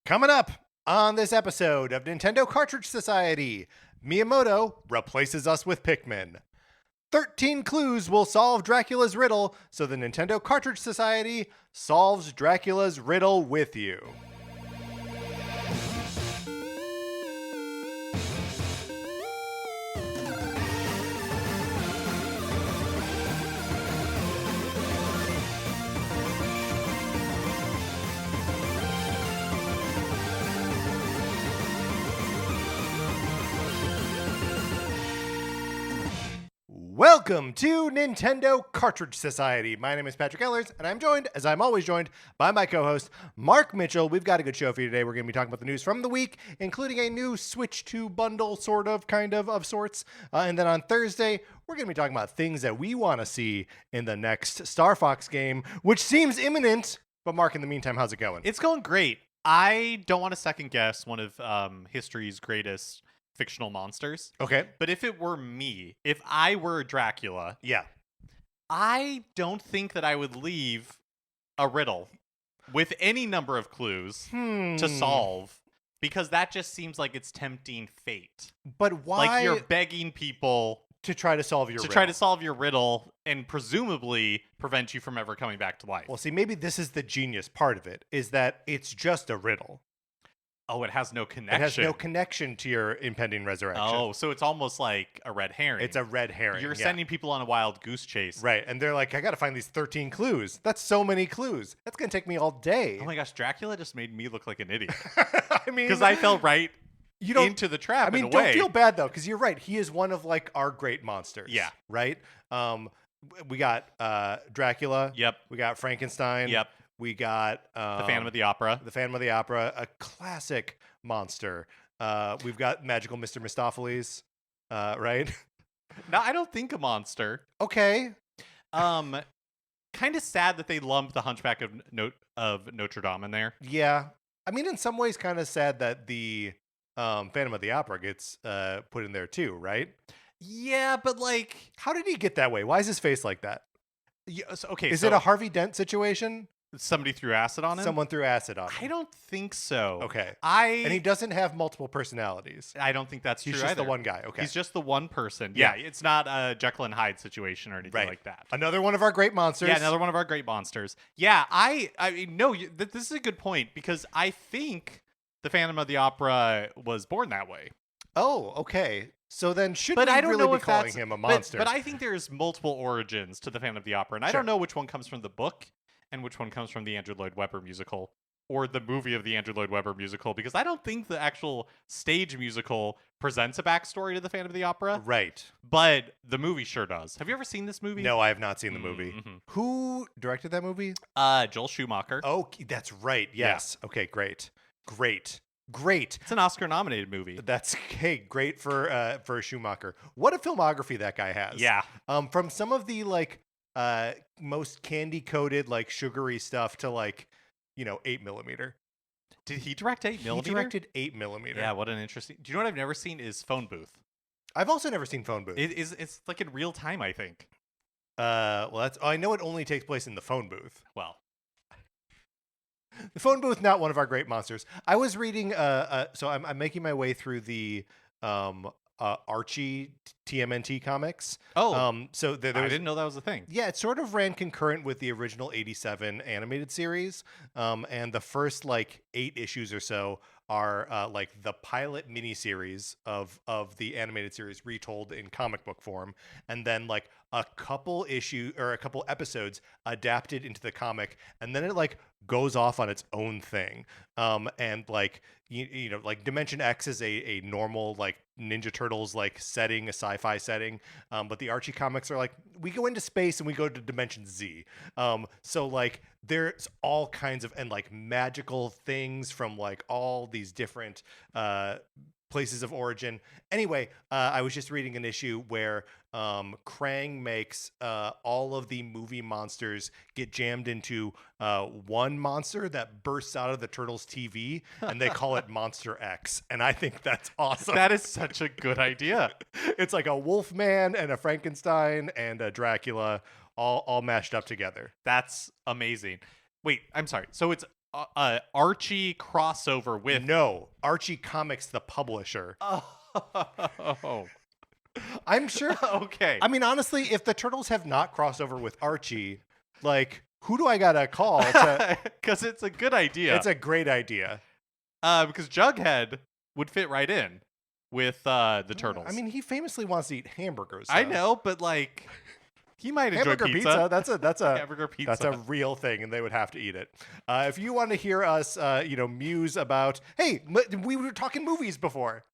Coming up on this episode of Nintendo Cartridge Society, Miyamoto replaces us with Pikmin. 13 clues will solve Dracula's riddle, so the Nintendo Cartridge Society solves Dracula's riddle with you. Welcome to Nintendo Cartridge Society. My name is Patrick Ellers, and I'm joined, as I'm always joined, by my co-host, Mark Mitchell. We've got a good show for you today. We're going to be talking about the news from the week, including a new Switch 2 bundle, of sorts. And then on Thursday, we're going to be talking about things that we want to see in the next Star Fox game, which seems imminent. But Mark, in the meantime, how's it going? It's going great. I don't want to second guess one of history's greatest fictional monsters. Okay. But if it were me, if I were Dracula, Yeah. I don't think that I would leave a riddle with any number of clues to solve, because that just seems like it's tempting fate. But why? Like you're begging people to try to solve your to riddle. try to solve your riddle and presumably prevent you from ever coming back to life. Well, see, maybe this is the genius part of it, is that it's just a riddle. Oh, it has no connection. It has no connection to your impending resurrection. Oh, so it's almost like a red herring. It's a red herring. You're yeah. sending people on a wild goose chase. Right, and they're like, I got to find these 13 clues. That's so many clues. That's going to take me all day. Oh my gosh, Dracula just made me look like an idiot. I mean, Because I fell right you don't, into the trap. I mean, in a don't way. feel bad, though, because you're right. He is one of, like, our great monsters. Yeah. Right? We got Dracula. Yep. We got Frankenstein. Yep. We got The Phantom of the Opera. The Phantom of the Opera, a classic monster. We've got Magical Mr. Mistopheles, right? No, I don't think a monster. Okay. Kind of sad that they lumped the Hunchback of Notre Dame in there. Yeah. I mean, in some ways, kind of sad that the Phantom of the Opera gets put in there too, right? Yeah, but like, How did he get that way? Why is his face like that? okay, Is so it a Harvey Dent situation? somebody threw acid on him? Someone threw acid on him. I don't think so. Okay. And And he doesn't have multiple personalities. I don't think that's He's true just the either. one guy. Okay. He's just the one person. Yeah. Yeah, it's not a Jekyll and Hyde situation or anything Right. like that. Another one of our great monsters. Yeah, another one of our great monsters. Yeah, I mean, no, this is a good point, because I think the Phantom of the Opera was born that way. Oh, okay. So then shouldn't But we I don't really know be if calling that's him a monster? But I think there's multiple origins to the Phantom of the Opera, and I Sure. don't know which one comes from the book and which one comes from the Andrew Lloyd Webber musical or the movie of the Andrew Lloyd Webber musical, because I don't think the actual stage musical presents a backstory to the Phantom of the Opera, Right. but the movie sure does. Have you ever seen this movie? No, I have not seen the movie. Mhm. Who directed that movie? Joel Schumacher. Oh, that's right. Yes. Okay, great. Great. It's an Oscar-nominated movie. That's great for Schumacher. What a filmography that guy has. Yeah. From some of the like most candy coated like sugary stuff to like 8mm. Did he direct 8mm? He directed 8mm. Yeah, what an interesting. Do you know what I've never seen is Phone Booth. I've also never seen Phone Booth. It's like in real time, I think. Well, I know it only takes place in the phone booth. Well, The phone booth, not one of our great monsters. I was reading. So I'm making my way through the Archie TMNT comics. So there I was, didn't know that was a thing. yeah, it sort of ran concurrent with the original '87 animated series. And the first like 8 issues or so are like the pilot miniseries of the animated series retold in comic book form, and then like a couple episodes adapted into the comic, and then it like goes off on its own thing. And like like Dimension X is a normal like Ninja Turtles like setting, a sci-fi setting, but the Archie comics are like we go into space and we go to Dimension Z. So like there's all kinds of and like magical things from like all these different places of origin. Anyway, I was just reading an issue where Krang makes all of the movie monsters get jammed into one monster that bursts out of the Turtles TV, and they call it Monster X. And I think that's awesome. That is such a good idea. It's like a Wolfman and a Frankenstein and a Dracula all mashed up together. That's amazing. Wait, I'm sorry. So it's Archie crossover with. No, Archie Comics, the publisher. Oh. I'm sure. Okay. I mean, honestly, if the Turtles have not crossed over with Archie, like, who do I gotta call to? Because it's a good idea. It's a great idea. Because Jughead would fit right in with the Turtles. I mean, he famously wants to eat hamburgers. I know, but like, he might enjoy Hamburger pizza. That's a hamburger pizza. That's a real thing, and they would have to eat it. If you want to hear us, muse about, hey, we were talking movies before.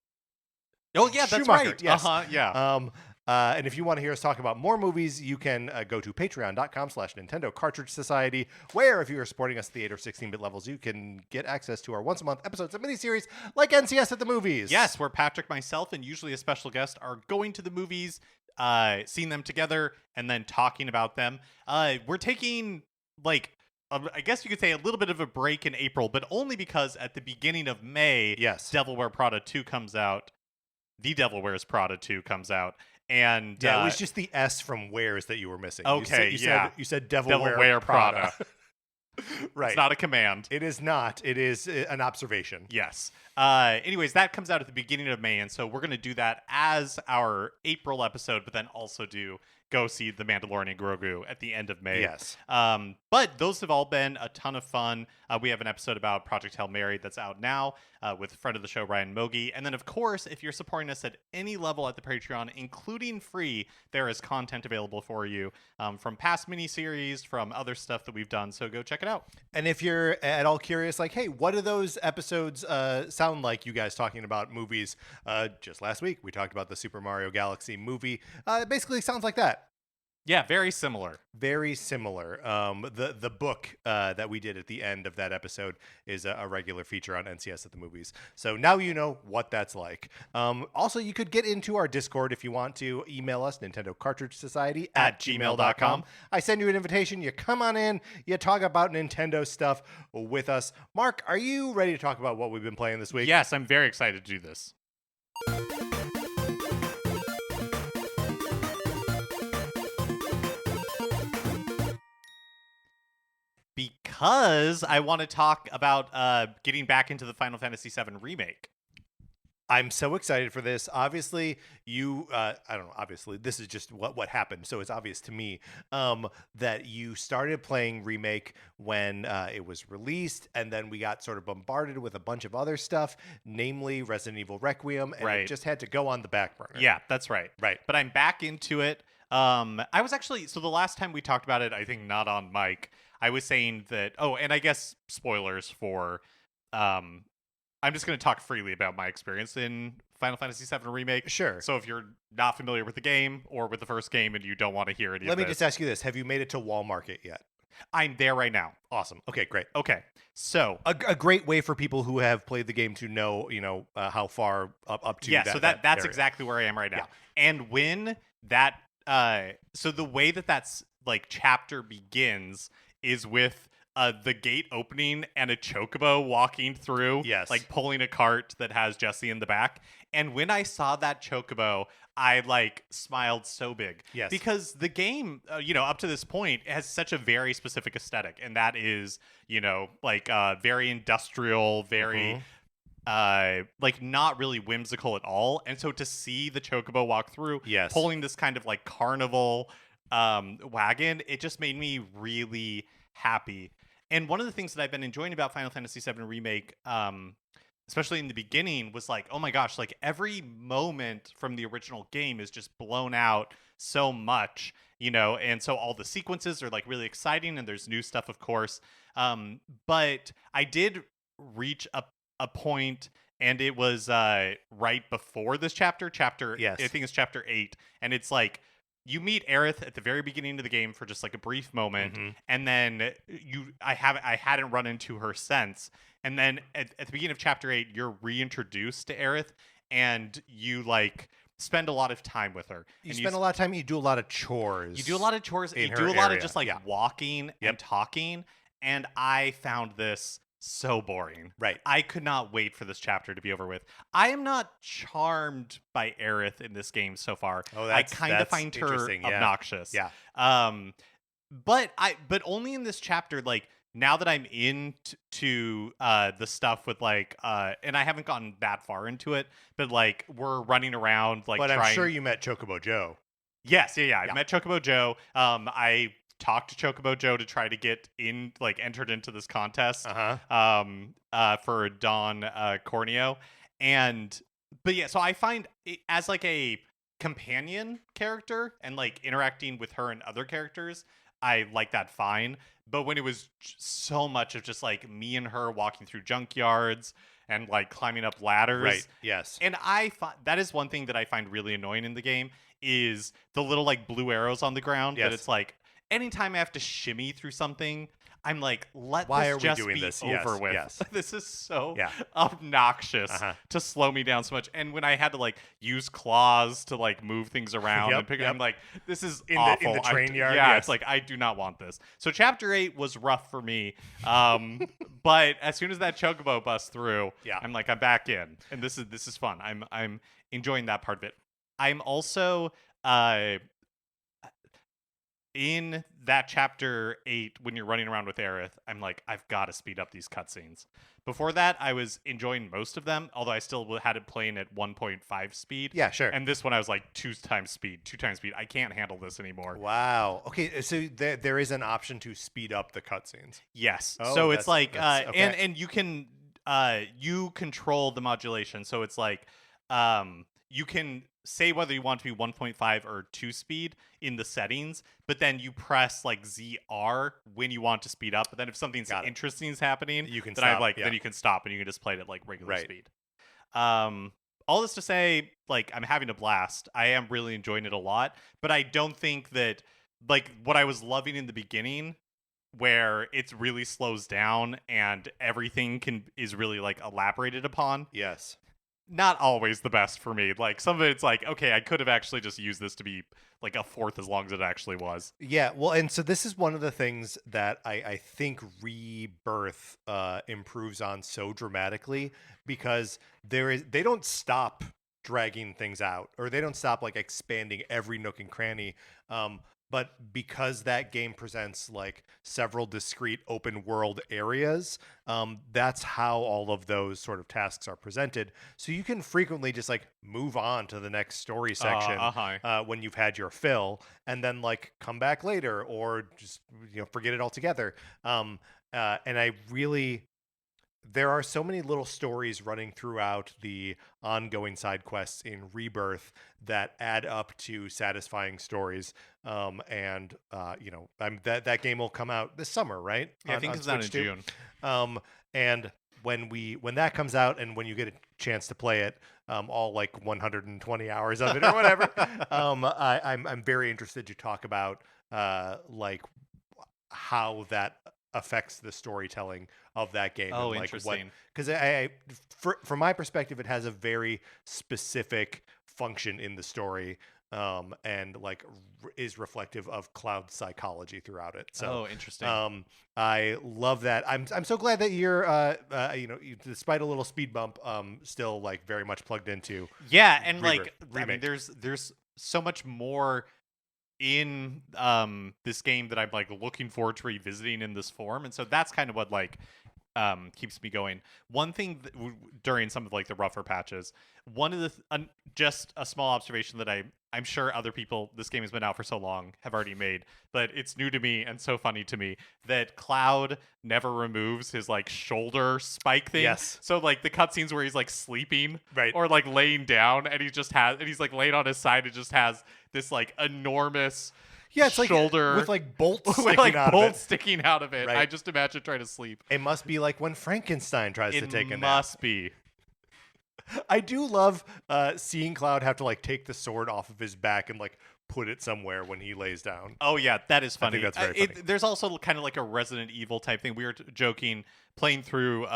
Oh yeah, that's Schumacher, right. yes. Yeah. And if you want to hear us talk about more movies, you can go to patreon.com/Nintendo Cartridge Society, where if you are supporting us at the 8 or 16-bit levels, you can get access to our once-a-month episodes of miniseries like NCS at the Movies. Yes, where Patrick, myself, and usually a special guest are going to the movies, seeing them together, and then talking about them. We're taking, like, I guess you could say a little bit of a break in April, but only because at the beginning of May, Yes. Devil Wears Prada 2 comes out. The Devil Wears Prada 2 comes out. And Yeah, it was just the S from Wares that you were missing. Okay, you said Devil Wear Prada. Right. It's not a command. It is not. It is an observation. Yes. Anyways, that comes out at the beginning of May, and so we're going to do that as our April episode, but then also go see The Mandalorian and Grogu at the end of May. Yes. But those have all been a ton of fun. We have an episode about Project Hail Mary that's out now with friend of the show, Ryan Mogi. And then, of course, if you're supporting us at any level at the Patreon, including free, there is content available for you from past miniseries, from other stuff that we've done. So go check it out. And if you're at all curious, like, hey, what do those episodes sound like, you guys talking about movies? Just last week, we talked about the Super Mario Galaxy movie. It basically sounds like that. Yeah, very similar. Very similar. The book that we did at the end of that episode is a regular feature on NCS at the Movies. So now you know what that's like. Also, you could get into our Discord if you want to. Email us, Nintendo Cartridge Society at gmail.com. I send you an invitation. You come on in. You talk about Nintendo stuff with us. Mark, are you ready to talk about what we've been playing this week? Yes, I'm very excited to do this. Because I want to talk about getting back into the Final Fantasy VII Remake. I'm so excited for this. Obviously, I don't know, obviously, this is just what happened. So it's obvious to me that you started playing Remake when it was released, and then we got sort of bombarded with a bunch of other stuff, namely Resident Evil Requiem, and it just had to go on the back burner. Yeah, that's right. Right. But I'm back into it. I was actually, so the last time we talked about it, I think not on mic, I was saying that, and I guess spoilers for, I'm just going to talk freely about my experience in Final Fantasy VII Remake. Sure. So if you're not familiar with the game or with the first game and you don't want to hear any Let of me this, just ask you this. Have you made it to Wall Market yet? I'm there right now. Awesome. Okay, great. Okay. So a great way for people who have played the game to know, how far up to so that's area. exactly where I am right now. Yeah. And when that, so the way that's like chapter begins is with the gate opening and a chocobo walking through, Yes. like pulling a cart that has Jesse in the back. And when I saw that chocobo, I like smiled so big. Yes. Because the game, up to this point has such a very specific aesthetic, and that is, very industrial, very like not really whimsical at all. And so to see the chocobo walk through, Yes. pulling this kind of like carnival wagon, it just made me really happy. And one of the things that I've been enjoying about Final Fantasy VII Remake, especially in the beginning, was like, oh my gosh, like every moment from the original game is just blown out so much, and so all the sequences are like really exciting, and there's new stuff, of course. But I did reach a point, and it was right before this chapter, Yes. I think it's chapter 8, and it's like, you meet Aerith at the very beginning of the game for just like a brief moment, and then I hadn't run into her since. And then at the beginning of chapter 8, you're reintroduced to Aerith, and you like spend a lot of time with her. You spend a lot of time. You do a lot of chores. You do a lot of chores. You do a lot of just like walking and talking. And I found this so boring. Right. I could not wait for this chapter to be over with. I am not charmed by Aerith in this game so far. Oh, I kind of find her interesting. obnoxious. Yeah. But only in this chapter. Like, now that I'm into the stuff with like and I haven't gotten that far into it, but like we're running around like But I'm sure trying. you met Chocobo Joe. Yes, yeah, yeah. I've Yeah. met Chocobo Joe. I talked to Chocobo Joe to try to get in, like, entered into this contest, Uh-huh. for Don Corneo, and but yeah, so I find it, as like a companion character and like interacting with her and other characters, I like that fine. But when it was so much of just like me and her walking through junkyards and like climbing up Right. ladders, Yes. and that is one thing that I find really annoying in the game is the little like blue arrows on the ground that Yes. it's like anytime I have to shimmy through something, I'm like, let Why this are we just doing be this? over Yes. with. Yes. This is so Yeah. obnoxious Uh-huh. to slow me down so much. And when I had to like use claws to like move things around Yep. and pick, Yep. I'm like, this is In awful. the train yard. Yeah, Yes. it's like I do not want this. So chapter 8 was rough for me. But as soon as that chocobo busts through, Yeah. I'm like, I'm back in, and this is fun. I'm enjoying that part of it. I'm also in that chapter 8 when you're running around with Aerith, I'm like, I've got to speed up these cutscenes. Before that, I was enjoying most of them, although I still had it playing at 1.5 speed. Yeah, sure. And this one, I was like, two times speed. I can't handle this anymore. Wow. Okay, so there is an option to speed up the cutscenes. Yes. Oh, So it's like, okay. and you can you control the modulation. So it's like, you can say whether you want to be 1.5 or 2 speed in the settings, but then you press like ZR when you want to speed up. But then if something's Got it. interesting is happening, You can then I'm stop, like, yeah. then you can stop and you can just play it at like regular Right. speed. All this to say, like, I'm having a blast. I am really enjoying it a lot, but I don't think that like what I was loving in the beginning, where it really slows down and everything is really like elaborated upon, Yes. not always the best for me. Like some of it's like, okay, I could have actually just used this to be like a fourth as long as it actually was. Yeah, well, and so this is one of the things that I think Rebirth improves on so dramatically, because they don't stop dragging things out, or they don't stop like expanding every nook and cranny. But because that game presents like several discrete open world areas, that's how all of those sort of tasks are presented. So you can frequently just like move on to the next story section when you've had your fill, and then like come back later, or just forget it altogether. And I really, there are so many little stories running throughout the ongoing side quests in Rebirth that add up to satisfying stories. And that game will come out this summer, right? Yeah, I think it's out in Switch June. And when that comes out, and when you get a chance to play it, all like 120 hours of it or whatever, I'm very interested to talk about like how that affects the storytelling of that game. Oh, and like interesting. Because from my perspective, it has a very specific function in the story, and like is reflective of Cloud psychology throughout it. So, interesting. I love that. I'm so glad that you're, despite a little speed bump, still like very much plugged into. Yeah, and Rebirth, like I Remake. mean, there's so much more in this game that I'm like looking forward to revisiting in this form, and so that's kind of what like keeps me going. One thing during some of like the rougher patches, one of the just a small observation that I'm sure other people, this game has been out for so long, have already made, but it's new to me and so funny to me that Cloud never removes his like shoulder spike thing. Yes. So like the cutscenes where he's like sleeping, Right. or like laying down, and he's like laying on his side and just has this like enormous it's shoulder like with like bolts with sticking like out bolts of it. sticking out of it. Right. I just imagine trying to sleep. It must be like when Frankenstein tries to take a It nap. must be. I do love seeing Cloud have to like take the sword off of his back and like put it somewhere when he lays down. Oh yeah, that is funny. think that's very funny. There's also kind of like a Resident Evil type thing. We were joking playing through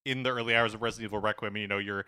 in the early hours of Resident Evil Requiem. You're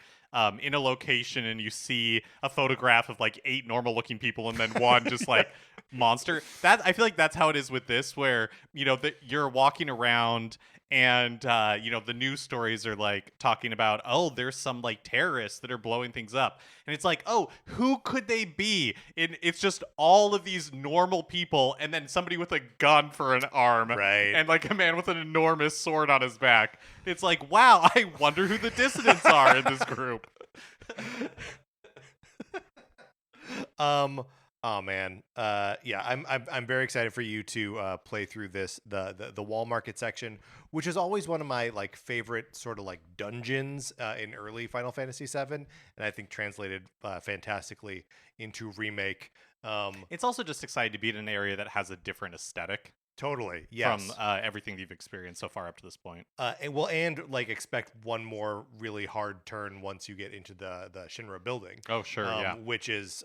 in a location and you see a photograph of like 8 normal looking people and then one just like monster. That I feel like that's how it is with this, where you're walking around and the news stories are like talking about, oh, there's some like terrorists that are blowing things up, and it's like, oh, who could they be? And it's just all of these normal people, and then somebody with a gun for an arm, Right. and like a man with an enormous sword on his back. It's like, wow, I wonder who the dissidents are in this group. Oh man. Yeah, I'm very excited for you to play through the wall market section, which is always one of my like favorite sort of like dungeons in early Final Fantasy VII, and I think translated fantastically into remake. It's also just exciting to be in an area that has a different aesthetic Totally. from Yes. everything you've experienced so far up to this point. And like expect one more really hard turn once you get into the Shinra building. Oh, sure, yeah. Which is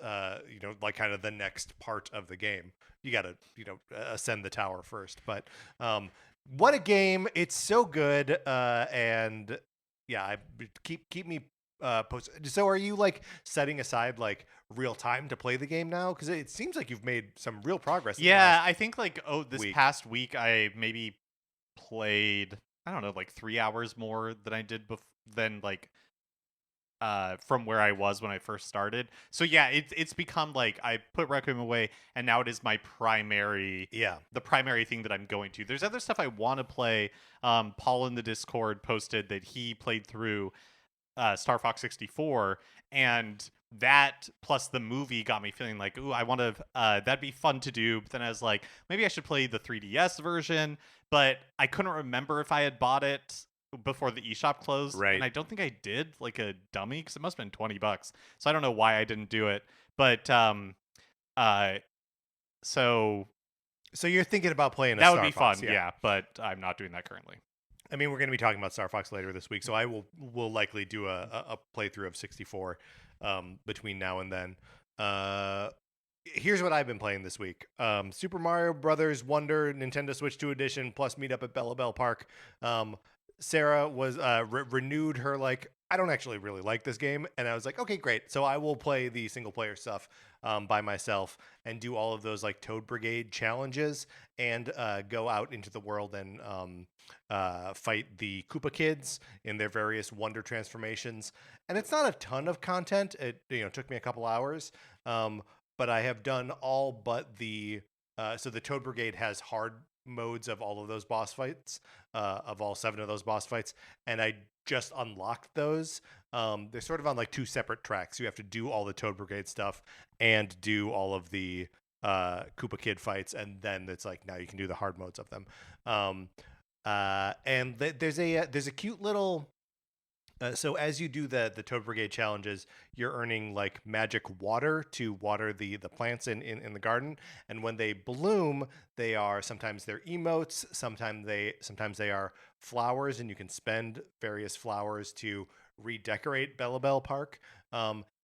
like kind of the next part of the game. You got to ascend the tower first, but what a game! It's so good, and yeah, keep me posted. So, are you like setting aside like real time to play the game now? Because it seems like you've made some real progress. Yeah, I think like this week. past week I maybe played, I don't know, like 3 hours more than I did than like from where I was when I first started. So yeah, it's become like I put Requiem away, and now it is my primary, Yeah. the primary thing that I'm going to. There's other stuff I want to play. Paul in the Discord posted that he played through Star Fox 64, and that plus the movie got me feeling like, ooh, I want to, that'd be fun to do. But then I was like, maybe I should play the 3DS version, but I couldn't remember if I had bought it before the eShop closed. Right. And I don't think I did, like a dummy, because it must have been $20. So I don't know why I didn't do it. But so you're thinking about playing that would Star be Fox, fun, yeah, but I'm not doing that currently. I mean, we're going to be talking about Star Fox later this week, so I will likely do a playthrough of 64 between now and then. Here's what I've been playing this week: Super Mario Brothers Wonder Nintendo Switch 2 Edition plus Meet Up at Bella Bell Park. Sarah was renewed her like, I don't actually really like this game, and I was like, okay, great. So I will play the single player stuff by myself and do all of those like Toad Brigade challenges and go out into the world and fight the Koopa Kids in their various Wonder transformations. And it's not a ton of content. It took me a couple hours, but I have done all but the so the Toad Brigade has hard modes of all of those boss fights, of all 7 of those boss fights, and I just unlocked those. They're sort of on like 2 separate tracks. You have to do all the Toad Brigade stuff and do all of the Koopa Kid fights, and then it's like now you can do the hard modes of them. And there's a cute little. So as you do the Toad Brigade challenges, you're earning like magic water to water the plants in the garden, and when they bloom, sometimes they're emotes, sometimes they are flowers, and you can spend various flowers to redecorate Bella Bell Park.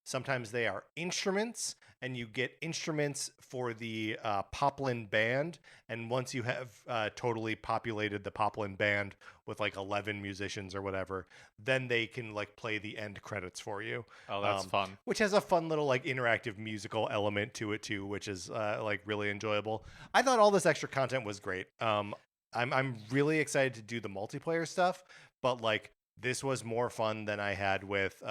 Sometimes they are instruments, and you get instruments for the Poplin Band. And once you have totally populated the Poplin Band with like 11 musicians or whatever, then they can like play the end credits for you. Oh, that's fun. Which has a fun little like interactive musical element to it too, which is like really enjoyable. I thought all this extra content was great. I'm really excited to do the multiplayer stuff, but like this was more fun than I had with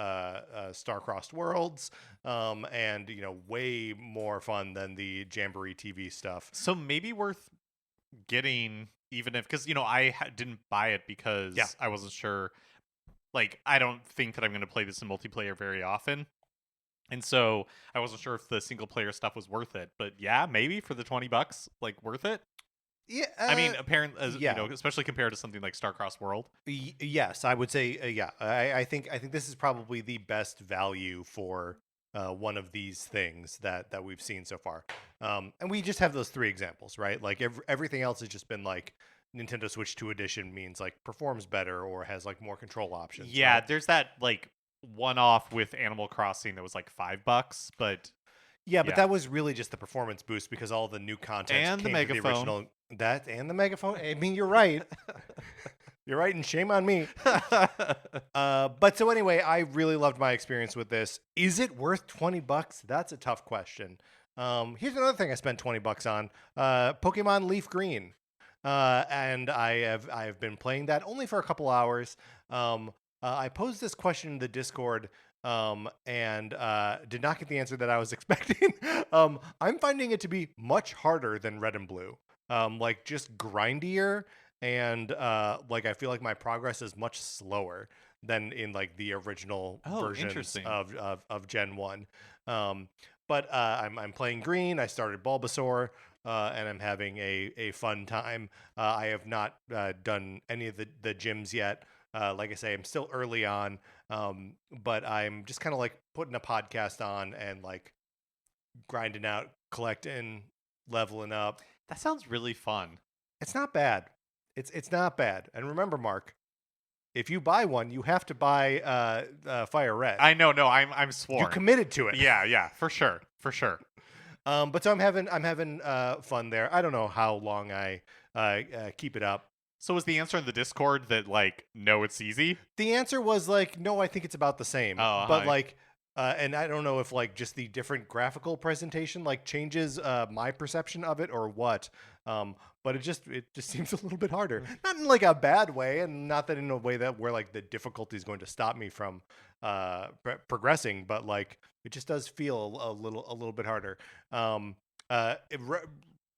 Star-Crossed Worlds, and way more fun than the Jamboree TV stuff. So maybe worth getting, even if, because I didn't buy it because I wasn't sure. Like, I don't think that I'm going to play this in multiplayer very often, and so I wasn't sure if the single player stuff was worth it. But yeah, maybe for the $20, like, worth it. Yeah, I mean, apparently, yeah. Especially compared to something like Star-Crossed World. Yes, I would say, yeah. I think this is probably the best value for one of these things that we've seen so far. And we just have those 3 examples, right? Like everything else has just been like Nintendo Switch 2 Edition means like performs better or has like more control options. Yeah, right? there's that like one-off with Animal Crossing that was like $5, but yeah, but that was really just the performance boost because all the new content and came the to the megaphone. original. That and the megaphone. I mean, you're right. You're right, and shame on me. But so anyway, I really loved my experience with this. Is it worth $20? That's a tough question. Here's another thing I spent $20 on: Pokemon LeafGreen. and I have been playing that only for a couple hours. I posed this question in the Discord, and did not get the answer that I was expecting. I'm finding it to be much harder than Red and Blue. Like just grindier, and like I feel like my progress is much slower than in like the original Oh, versions interesting. of Gen 1. Um, but I'm playing green. I started Bulbasaur, and I'm having a fun time. I have not done any of the gyms yet. Like I say, I'm still early on, but I'm just kind of like putting a podcast on and like grinding out, collecting, leveling up. That sounds really fun. It's not bad. It's not bad. And remember, Mark, if you buy one, you have to buy Fire Red. I know. No, I'm You sworn. committed to it. Yeah, for sure, for sure. But so I'm having fun there. I don't know how long I keep it up. So was the answer in the Discord that like no, it's easy? The answer was like, no, I think it's about the same. Oh, But hi. like, and I don't know if like just the different graphical presentation like changes my perception of it or what. But it just seems a little bit harder. Not in like a bad way, and not that in a way that where like the difficulty is going to stop me from progressing. But like, it just does feel a little bit harder. Um,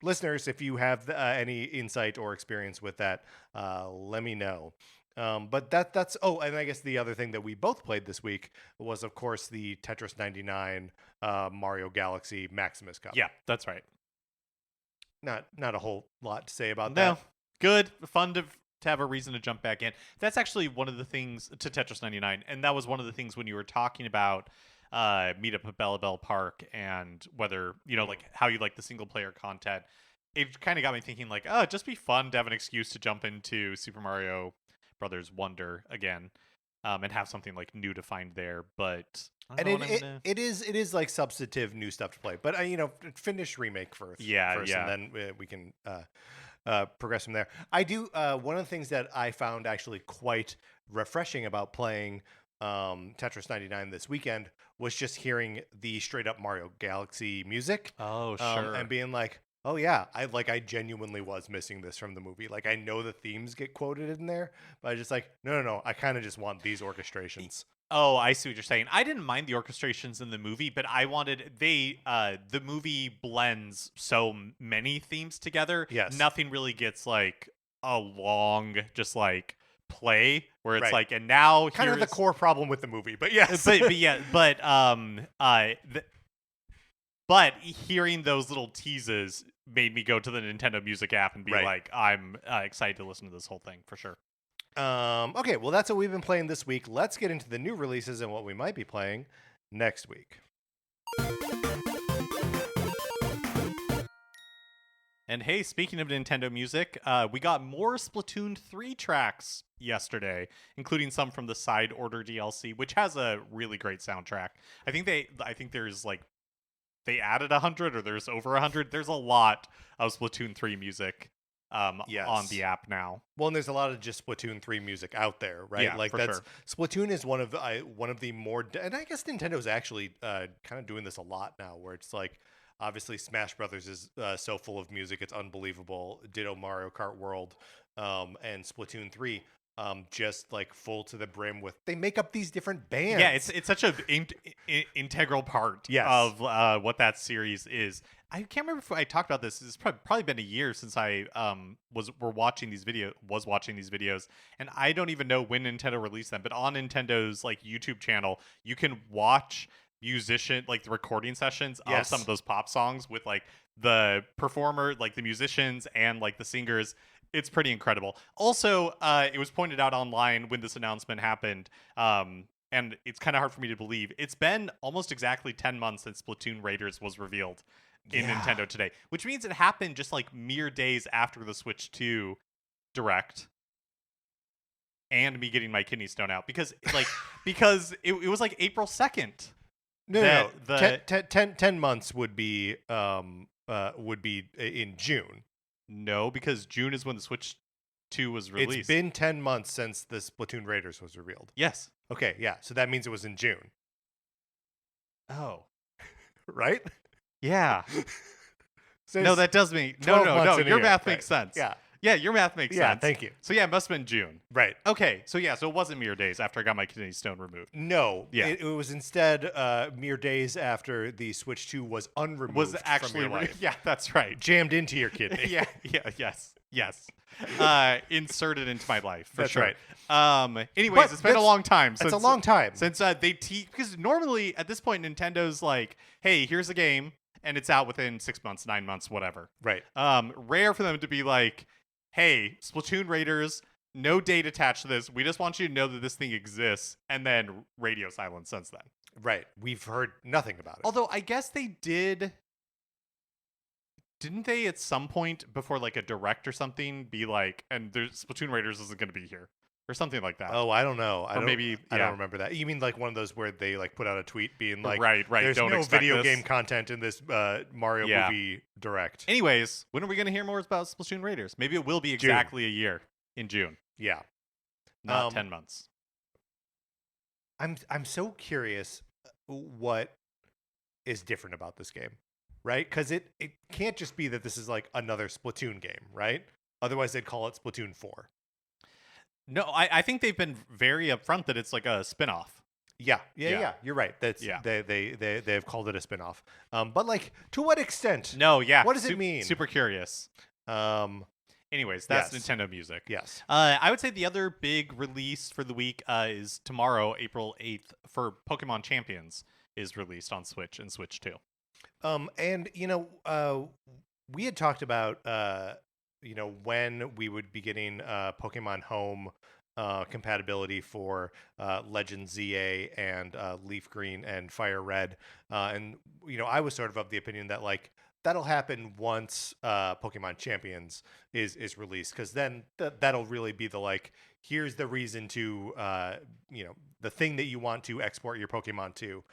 Listeners, if you have any insight or experience with that, let me know. But that's oh, and I guess the other thing that we both played this week was, of course, the Tetris 99 Mario Galaxy Maximus Cup. Yeah, that's right. Not a whole lot to say about No, that. good, fun to have a reason to jump back in. That's actually one of the things to Tetris 99, and that was one of the things when you were talking about meetup at Bella Bell Park and whether like how you like the single player content. It kind of got me thinking like, oh, it'd just be fun to have an excuse to jump into Super Mario Brothers Wonder again, and have something like new to find there. But I And don't know what I'm gonna. it is like substantive new stuff to play. But finish remake first, Yeah, first, yeah. and then we can progress from there. I do one of the things that I found actually quite refreshing about playing Tetris 99 this weekend was just hearing the straight up Mario Galaxy music, Oh, sure. and being like, oh yeah, I genuinely was missing this from the movie. Like I know the themes get quoted in there, but I just like no, I kind of just want these orchestrations. Oh, I see what you're saying. I didn't mind the orchestrations in the movie, but I wanted the movie blends so many themes together. Yes. Nothing really gets like a long just like play where it's Right. like and now Kind of the here's core problem with the movie, but yes. but yeah, but hearing those little teases made me go to the Nintendo Music app and be Right. like, I'm excited to listen to this whole thing for sure. Okay, well, that's what we've been playing this week. Let's get into the new releases and what we might be playing next week. And hey, speaking of Nintendo Music, we got more Splatoon 3 tracks yesterday, including some from the Side Order DLC, which has a really great soundtrack. I think there's like they added 100 or there's over 100. There's a lot of Splatoon 3 music Yes. on the app now. Well, and there's a lot of just Splatoon 3 music out there, right? Yeah, like for that's sure. Splatoon is one of the more, and I guess Nintendo's actually kind of doing this a lot now, where it's like obviously Smash Brothers is so full of music, it's unbelievable. Ditto Mario Kart World, and Splatoon 3. Just like full to the brim with they make up these different bands. Yeah, it's such a integral part Yes. of what that series is. I can't remember if I talked about this. It's probably been a year since I was watching these videos, and I don't even know when Nintendo released them. But on Nintendo's like YouTube channel, you can watch the recording sessions of Yes. some of those pop songs with like the performer, like the musicians and like the singers. It's pretty incredible. Also, it was pointed out online when this announcement happened, and it's kind of hard for me to believe. It's been almost exactly 10 months since Splatoon Raiders was revealed in Yeah. Nintendo Today, which means it happened just like mere days after the Switch 2 Direct and me getting my kidney stone out because it was like April 2nd. No, that the- 10 months would be in June. No, because June is when the Switch 2 was released. It's been 10 months since the Splatoon Raiders was revealed. Yes. Okay, yeah, so that means it was in June, Oh. right? Yeah. So No, it's that does mean 12 months in a Your year, math right. makes sense. Yeah. Yeah, your math makes Yeah, sense. thank you. So yeah, it must have been June. Right. Okay, so yeah, so it wasn't mere days after I got my kidney stone removed. No, Yeah. it was instead mere days after the Switch 2 was unremoved Was from actually your life. yeah, that's right. Jammed into your kidney. Yes. Inserted into my life for That's sure. right. Anyways, But it's been a that's- long time. It's a long time. Since they teach, because normally at this point Nintendo's like, hey, here's a game and it's out within 6 months, 9 months, whatever. Right. Rare for them to be like, hey, Splatoon Raiders, no date attached to this. We just want you to know that this thing exists, and then radio silence since then. Right. We've heard nothing about it. Although I guess they didn't they at some point before like a direct or something be like, and there's Splatoon Raiders isn't going to be here or something like that. Oh, I don't know. I yeah. don't remember that. You mean like one of those where they like put out a tweet being like, right. There's Don't no expect video this. game content in this Mario Yeah. movie direct. Anyways, when are we going to hear more about Splatoon Raiders? Maybe it will be exactly a year in June, Yeah. not 10 months. I'm so curious what is different about this game, right? Because it can't just be that this is like another Splatoon game, right? Otherwise, they'd call it Splatoon 4. No, I think they've been very upfront that it's like a spin-off. Yeah. Yeah. You're right. That's Yeah. they've called it a spinoff. But like, to what extent? No, yeah. What does it mean? Super curious. Um. Anyways, that's Yes. Nintendo music. Yes. I would say the other big release for the week is tomorrow, April 8th, for Pokemon Champions is released on Switch and Switch 2. And we had talked about when we would be getting Pokemon Home compatibility for Legend ZA and Leaf Green and Fire Red, and I was sort of the opinion that like that'll happen once Pokemon Champions is released, because then that'll really be the like, here's the reason to the thing that you want to export your Pokemon to,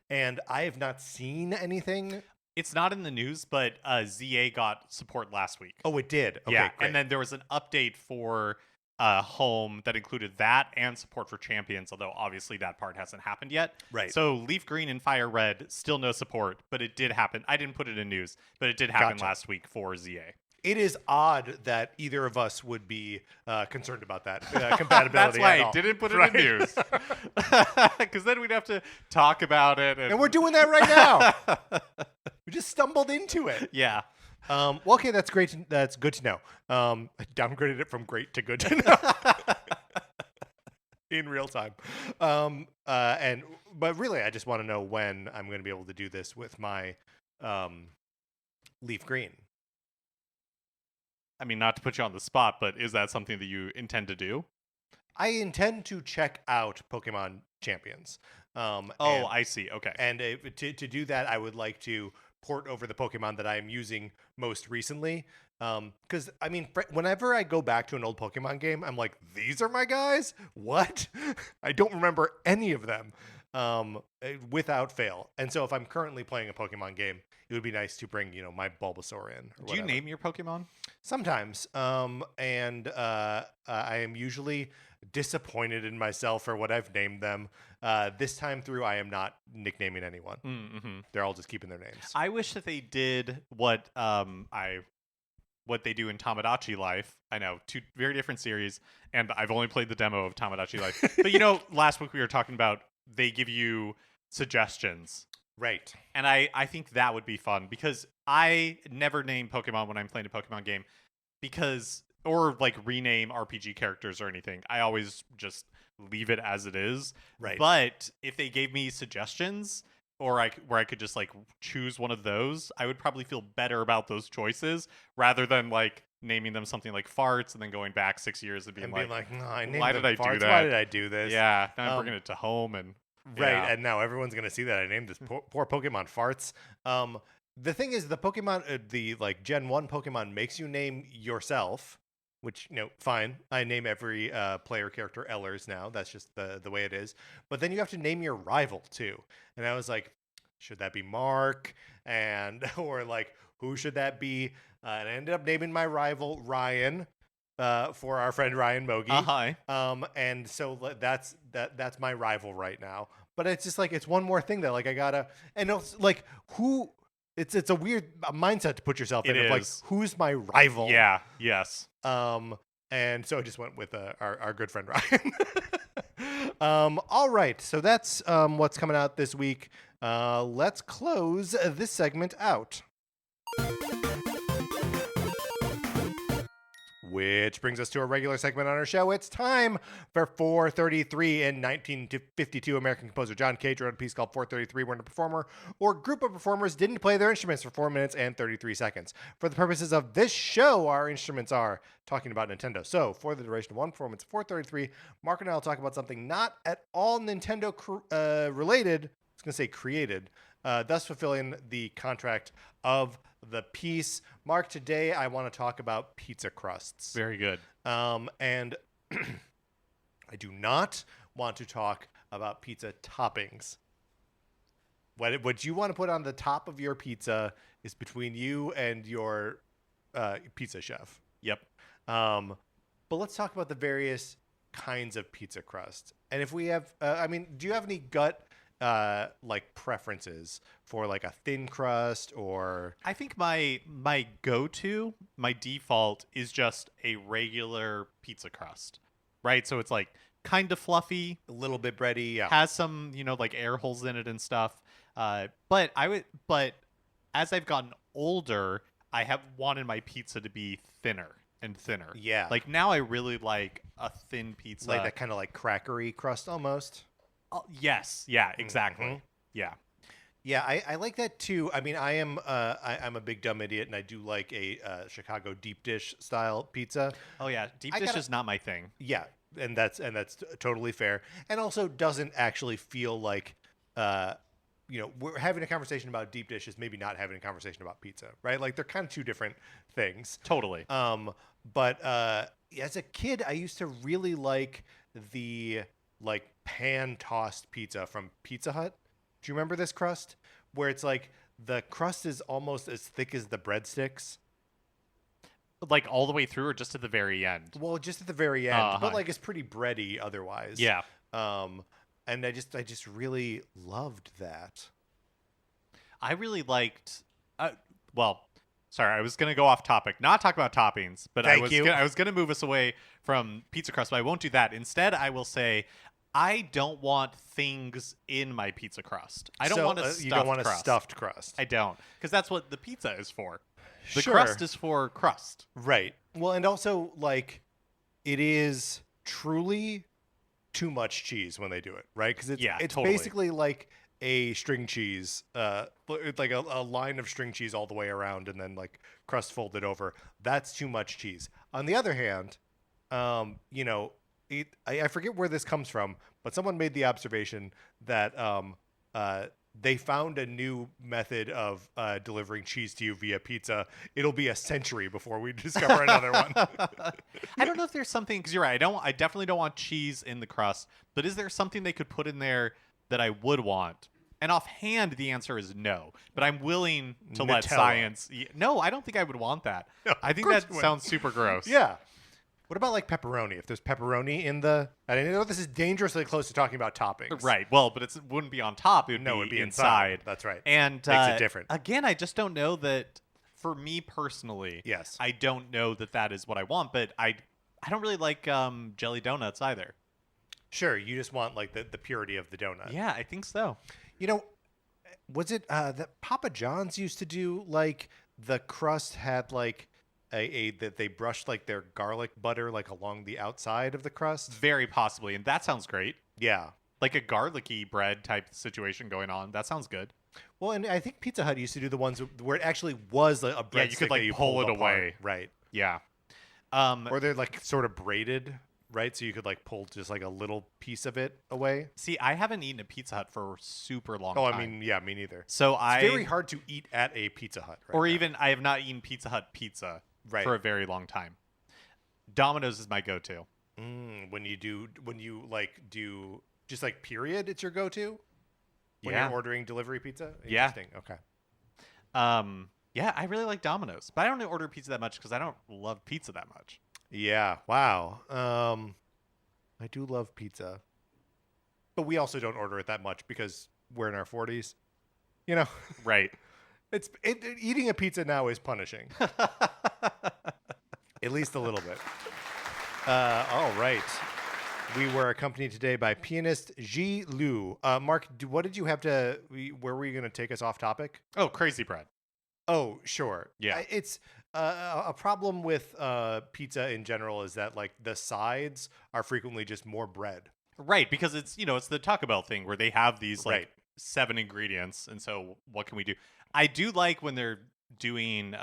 and I have not seen anything. It's not in the news, but ZA got support last week. Oh, it did. Okay, yeah, great. and then there was an update for Home that included that and support for Champions, although obviously that part hasn't happened yet. Right. So Leaf Green and Fire Red, still no support, but it did happen. I didn't put it in news, but it did happen Gotcha. last week for ZA. It is odd that either of us would be concerned about that compatibility. That's why at I all. didn't put it Right. in news. Because then we'd have to talk about it. And we're doing that right now. We just stumbled into it. Yeah. Well, okay, that's great. That's good to know. I downgraded it from great to good to know in real time. But really, I just want to know when I'm going to be able to do this with my Leaf Green. I mean, not to put you on the spot, but is that something that you intend to do? I intend to check out Pokemon Champions. I see. Okay. And to do that, I would like to port over the Pokemon that I am using most recently. Because, I mean, whenever I go back to an old Pokemon game, I'm like, these are my guys? What? I don't remember any of them without fail. And so if I'm currently playing a Pokemon game, it would be nice to bring, my Bulbasaur in. Do you name your Pokemon? Sometimes. I am usually disappointed in myself for what I've named them. This time through, I am not nicknaming anyone. Mm-hmm. They're all just keeping their names. I wish that they did what they do in Tomodachi Life. I know, two very different series, and I've only played the demo of Tomodachi Life. But last week we were talking about they give you suggestions. Right. And I think that would be fun, because I never name Pokemon when I'm playing a Pokemon game, or like rename RPG characters or anything. I always just leave it as it is. Right. But if they gave me suggestions, where I could just like choose one of those, I would probably feel better about those choices rather than like naming them something like farts and then going back 6 years and being like, no, I named why them did I do farts. that? Why did I do this? Yeah, now I'm bringing it to home and Right, yeah. and now everyone's gonna see that I named this poor Pokemon farts. The thing is, the Pokemon, the like Gen 1 Pokemon makes you name yourself, which fine. I name every player character Ellers now. That's just the way it is. But then you have to name your rival too. And I was like, should that be Mark? Or like, who should that be? And I ended up naming my rival Ryan. For our friend Ryan Mogi. And so that's my rival right now. But it's just like, it's one more thing that like I gotta, and it's like, who it's a weird mindset to put yourself in It of like, is. who's my rival? Yeah. Yes. And so I just went with our good friend Ryan. All right, so that's what's coming out this week. Let's close this segment out. Which brings us to a regular segment on our show. It's time for 433. In 1952, American composer John Cage wrote a piece called 433, when a performer or group of performers didn't play their instruments for 4 minutes and 33 seconds. For the purposes of this show, our instruments are talking about Nintendo. So, for the duration of one performance of 433, Mark and I will talk about something not at all Nintendo related. I was going to say created, thus fulfilling the contract of the piece. Mark, today I want to talk about pizza crusts. Very good. And I do not want to talk about pizza toppings. What you want to put on the top of your pizza is between you and your pizza chef. Yep. But let's talk about the various kinds of pizza crust. And if we have, do you have any gut like preferences for like a thin crust or? I think my go-to, my default is just a regular pizza crust, right? So it's like kind of fluffy, A little bit bready, yeah. has some, like air holes in it and stuff. But as I've gotten older, I have wanted my pizza to be thinner and thinner. Yeah. Like now I really like a thin pizza. Like that kind of like crackery crust almost. Yes. Yeah, exactly. Mhm. Yeah. Yeah, I like that too. I mean, I'm a big dumb idiot, and I do like a Chicago deep dish style pizza. Oh yeah, deep I dish gotta- is not my thing. Yeah, and that's totally fair, and also doesn't actually feel like we're having a conversation about deep dishes, maybe not having a conversation about pizza, right? Like they're kind of two different things. Totally. But as a kid, I used to really like the like pan tossed pizza from Pizza Hut. Do you remember this crust where it's like the crust is almost as thick as the breadsticks? Like all the way through or just at the very end? Well, just at the very end, Uh-huh. but like it's pretty bready otherwise. Yeah. And I just really loved that. I really liked sorry, I was going to go off topic, not talk about toppings, but Thank I was you. I was going to move us away from pizza crust, but I won't do that. Instead, I will say I don't want things in my pizza crust. I don't want a stuffed you don't want a crust. stuffed crust. I don't, because that's what the pizza is for. The Sure. crust is for crust. Right. Well, and also like it is truly too much cheese when they do it, right? Because it's totally. basically like a string cheese, like a line of string cheese all the way around, and then like crust folded over. That's too much cheese. On the other hand, I forget where this comes from, but someone made the observation that they found a new method of delivering cheese to you via pizza. It'll be a century before we discover another one. I don't know if there's something, because you're right. I definitely don't want cheese in the crust. But is there something they could put in there that I would want? And offhand, the answer is no. But I'm willing to let Nutella. science. No, I don't think I would want that. No, I think of course that you wouldn't. sounds super gross. Yeah. What about like pepperoni? If there's pepperoni in the, I know this is dangerously close to talking about toppings. Right. Well, but it wouldn't be on top. It would No, be it'd be inside. That's right. And Makes it different. Again, I just don't know that. For me personally, Yes. I don't know that is what I want. But I don't really like jelly donuts either. Sure, you just want like the purity of the donut. Yeah, I think so. Was it that Papa John's used to do like the crust had like that they brushed like their garlic butter like along the outside of the crust? Very possibly, and that sounds great. Yeah. Like a garlicky bread type situation going on. That sounds good. Well, and I think Pizza Hut used to do the ones where it actually was a bread. Yeah, you could like pull it away. Right. Yeah. Or they're like sort of braided, right? So you could like pull just like a little piece of it away. See, I haven't eaten a Pizza Hut for a super long Oh, time. I mean, yeah, me neither. So It's very hard to eat at a Pizza Hut, right? or now. even I have not eaten Pizza Hut pizza Right. for a very long time. Domino's is my go-to. When you like do just like period, it's your go-to when Yeah. you're ordering delivery pizza. Yeah. Interesting. Okay. Yeah, I really like Domino's, but I don't order pizza that much because I don't love pizza that much. Yeah. Wow. I do love pizza, but we also don't order it that much because we're in our 40s. Right. Eating a pizza now is punishing, at least a little bit. All right. We were accompanied today by pianist Ji Lu. Mark, what did you have to? Where were you going to take us off topic? Oh, Crazy Bread. Oh, sure. Yeah. It's a problem with pizza in general is that like the sides are frequently just more bread. Right, because it's the Taco Bell thing where they have these like Right. 7 ingredients, and so what can we do? I do like when they're doing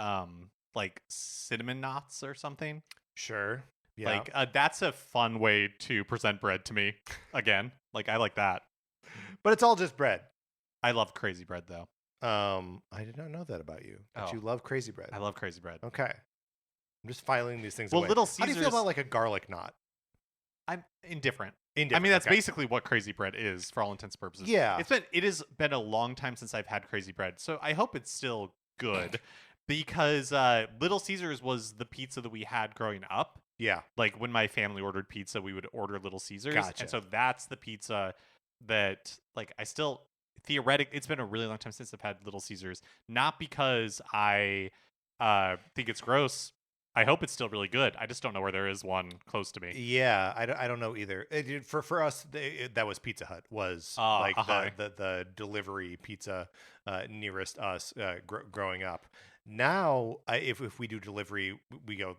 like cinnamon knots or something. Sure. Yeah. Like that's a fun way to present bread to me. Again, like I like that. But it's all just bread. I love Crazy Bread though. I did not know that about you. That Oh. you love crazy bread. I love Crazy Bread. Okay. I'm just filing these things Well, away. Little How do you feel Caesars- about like a garlic knot? I'm indifferent. Indifferent, I mean, that's okay. basically what Crazy Bread is for all intents and purposes. Yeah. It has been a long time since I've had Crazy Bread, so I hope it's still good because Little Caesars was the pizza that we had growing up. Yeah. Like when my family ordered pizza, we would order Little Caesars, Gotcha. and so that's the pizza that like I still theoretically. It's been a really long time since I've had Little Caesars, not because I think it's gross. I hope it's still really good. I just don't know where there is one close to me. Yeah, I don't know either. For us, that was Pizza Hut was like the delivery pizza nearest us growing up. Now, if we do delivery, we go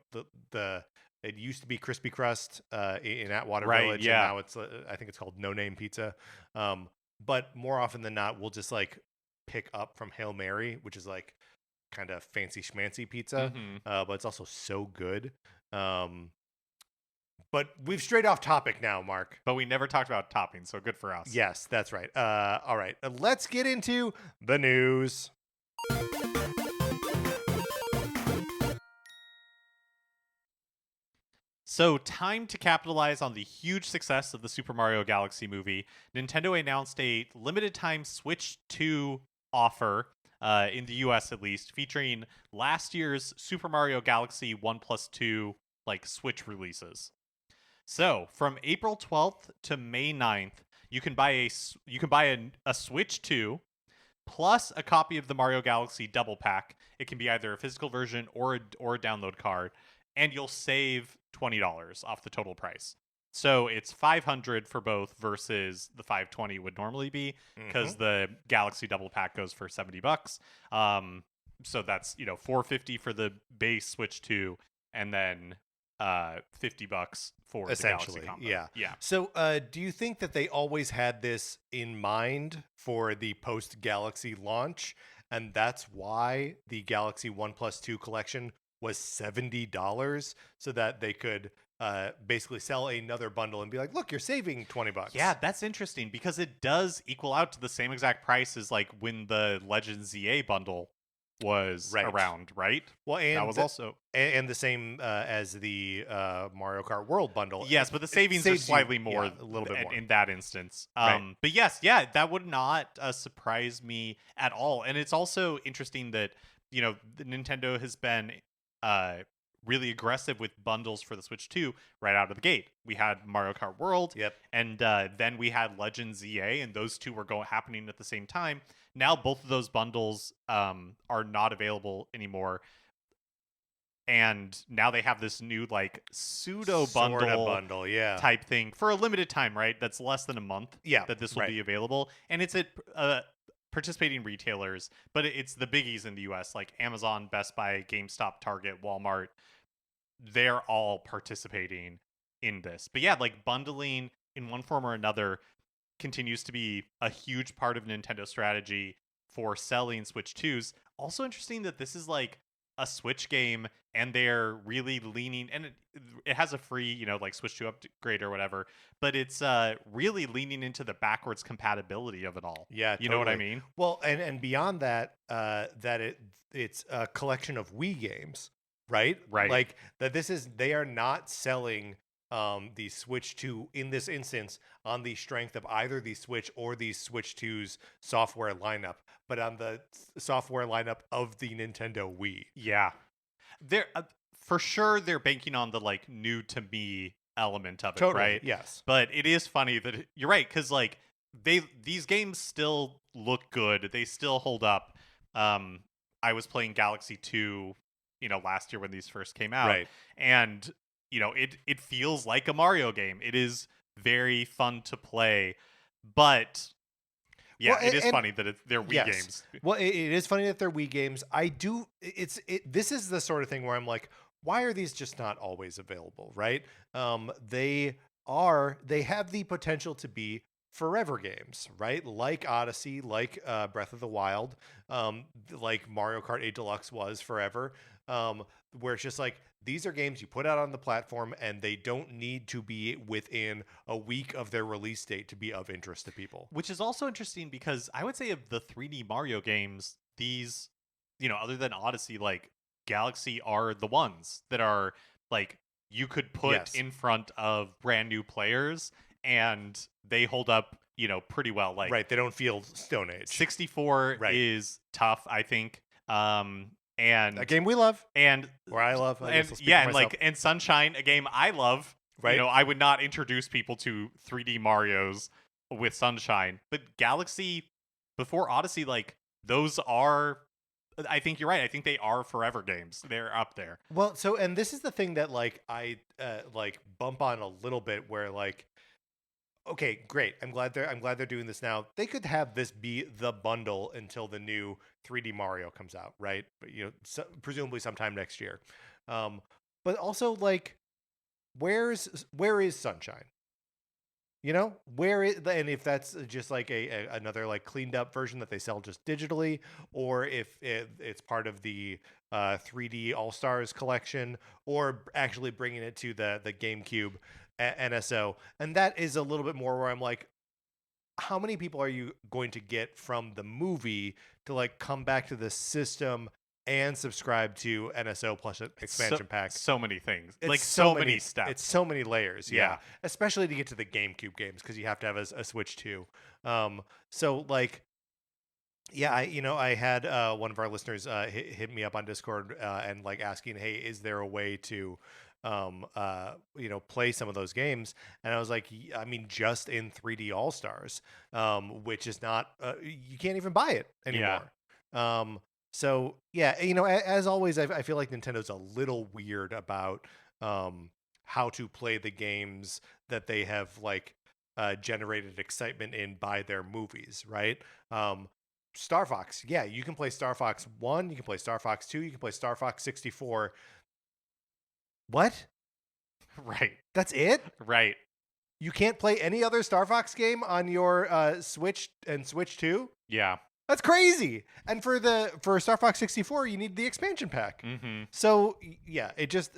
the it used to be Crispy Crust in Atwater Right, Village, yeah. and now it's I think it's called No Name Pizza. But more often than not, we'll just like pick up from Hail Mary, which is like kind of fancy schmancy pizza, Mhm. but it's also so good. But we've strayed off topic now, Mark. But we never talked about toppings, so good for us. Yes, that's right. All right, let's get into the news. So, time to capitalize on the huge success of the Super Mario Galaxy movie. Nintendo announced a limited time Switch 2 offer, in the US at least, featuring last year's Super Mario Galaxy 1 plus 2 like Switch releases. So, from April 12th to May 9th, you can buy a Switch 2 plus a copy of the Mario Galaxy double pack. It can be either a physical version or a download card, and you'll save $20 off the total price. So it's $500 for both versus the $520 would normally be because the Galaxy double pack goes for $70. So that's $450 for the base Switch 2, and then $50 for Essentially, the Galaxy combo. yeah. So, do you think that they always had this in mind for the post Galaxy launch, and that's why the Galaxy 1 plus 2 collection was $70, so that they could basically sell another bundle and be like, look, you're saving $20. Yeah, that's interesting because it does equal out to the same exact price as like when the Legends ZA bundle was around, right? Well, and that was also and the same as the Mario Kart World bundle. Yes, but the savings are slightly more, a little bit more in that instance. Right. But yes, yeah, that would not surprise me at all. And it's also interesting that the Nintendo has been really aggressive with bundles for the Switch 2 right out of the gate. We had Mario Kart World, and then we had Legends ZA, and those two were happening at the same time. Now both of those bundles are not available anymore, and now they have this new like pseudo bundle type thing for a limited time, right? That's less than a month. That this will be available, and it's at participating retailers, but it's the biggies in the US like Amazon, Best Buy, GameStop, Target, Walmart. They're all participating in this. But yeah, like bundling in one form or another continues to be a huge part of Nintendo's strategy for selling Switch 2s. Also interesting that this is like a Switch game and they're really leaning, and it has a free, like Switch 2 upgrade or whatever, but it's really leaning into the backwards compatibility of it all. Yeah, you know what I mean? Well, and beyond that, it's a collection of Wii games, right? Right. Like that. They are not selling the Switch 2 in this instance on the strength of either the Switch or the Switch 2's software lineup, but on the software lineup of the Nintendo Wii. Yeah. They're for sure they're banking on the like new to me element of it, right? Yes. But it is funny that you're right, because like these games still look good, they still hold up. I was playing Galaxy 2, last year when these first came out. Right. And, it feels like a Mario game. It is very fun to play. But yeah, Well, it is and funny that they're Wii yes. games. Well, it is funny that they're Wii games. This is the sort of thing where I'm like, why are these just not always available, right? They have the potential to be forever games, right? Like Odyssey, like Breath of the Wild, like Mario Kart 8 Deluxe was forever. Where it's just like, these are games you put out on the platform and they don't need to be within a week of their release date to be of interest to people. Which is also interesting because I would say of the 3D Mario games, these, other than Odyssey, like Galaxy are the ones that are like you could put Yes. in front of brand new players and they hold up, pretty well. Like Right, they don't feel Stone Age. 64 Right. is tough, I think. And A game we love, and or I love, I guess I'll speak yeah, for and myself. and Sunshine, a game I love. Right. I would not introduce people to 3D Marios with Sunshine, but Galaxy before Odyssey, like those are. I think you're right. I think they are forever games. They're up there. Well, so, and this is the thing that like I like bump on a little bit, where like, okay, great. I'm glad they're doing this now. They could have this be the bundle until the new 3D Mario comes out, right? But presumably sometime next year. But also like, where is Sunshine? And if that's just like another like cleaned up version that they sell just digitally, or if it's part of the 3D All Stars collection, or actually bringing it to the GameCube NSO. And that is a little bit more where I'm like, how many people are you going to get from the movie to like come back to the system and subscribe to NSO plus an expansion pack? So many things. It's like so many steps. It's so many layers. Yeah. Yeah. Especially to get to the GameCube games, because you have to have a Switch too. So like, yeah, I had one of our listeners hit me up on Discord and like asking, hey, is there a way to play some of those games? And I was like, I mean, just in 3D All Stars, which is not you can't even buy it anymore. So yeah, as always, I feel like Nintendo's a little weird about how to play the games that they have like generated excitement in by their movies, right? Star Fox, yeah, you can play Star Fox 1, you can play Star Fox 2, you can play Star Fox 64. What? Right. That's it? Right. You can't play any other Star Fox game on your Switch and Switch 2? Yeah. That's crazy. And for Star Fox 64, you need the expansion pack. Mm-hmm. So yeah, it just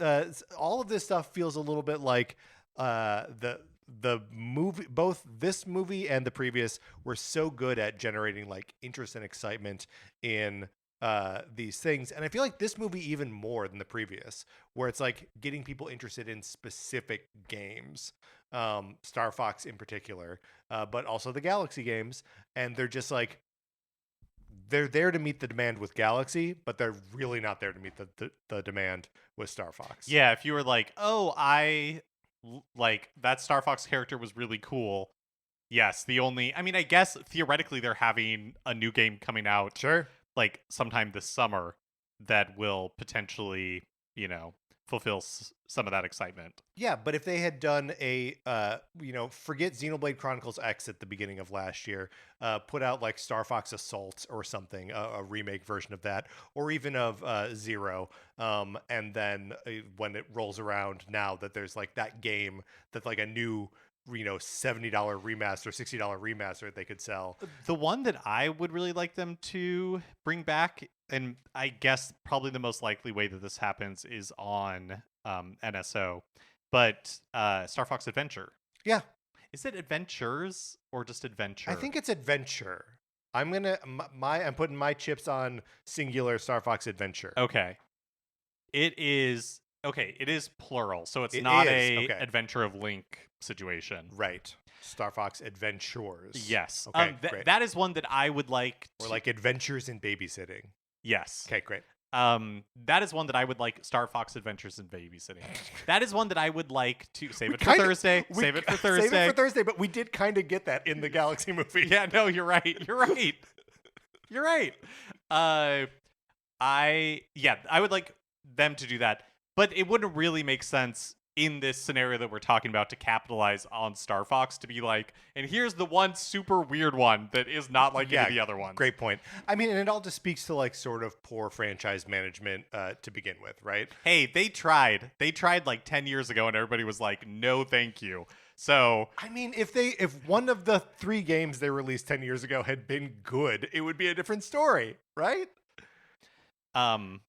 all of this stuff feels a little bit like the movie. Both this movie and the previous were so good at generating like interest and excitement in these things, and I feel like this movie even more than the previous, where it's like getting people interested in specific games, Star Fox in particular, but also the Galaxy games, and they're just like, they're there to meet the demand with Galaxy, but they're really not there to meet the demand with Star Fox. Yeah, if you were like, oh, like that Star Fox character was really cool. Yes, I guess theoretically they're having a new game coming out, Sure, like sometime this summer that will potentially, fulfill some of that excitement. yeah, but if they had done a forget Xenoblade Chronicles X at the beginning of last year, put out like Star Fox Assault or something, a remake version of that, or even of Zero, and then when it rolls around now that there's like that game that's like a new $70 remaster, $60 remaster they could sell. The one that I would really like them to bring back, and I guess probably the most likely way that this happens is on NSO, but Star Fox Adventure. Yeah. Is it Adventures or just Adventure? I think it's Adventure. I'm putting my chips on singular Star Fox Adventure. Okay. It is plural, so it's not a Adventure of Link situation. Right. Star Fox Adventures. Yes. Okay, great. That is one that I would like Or like Adventures in Babysitting. Yes. Okay, great. That is one that I would like. Star Fox Adventures in Babysitting. That is one that I would like to save it for Thursday. Save it for Thursday, but we did kind of get that in the Galaxy movie. Yeah, no, you're right. You're right. I would like them to do that, but it wouldn't really make sense in this scenario that we're talking about to capitalize on Star Fox to be like, and here's the one super weird one that is not like any of Yeah, the other ones. great point. I mean, and it all just speaks to like sort of poor franchise management to begin with, right? Hey, they tried. They tried like 10 years ago and everybody was like, "No, thank you." So, I mean, if one of the 3 games they released 10 years ago had been good, it would be a different story, right? um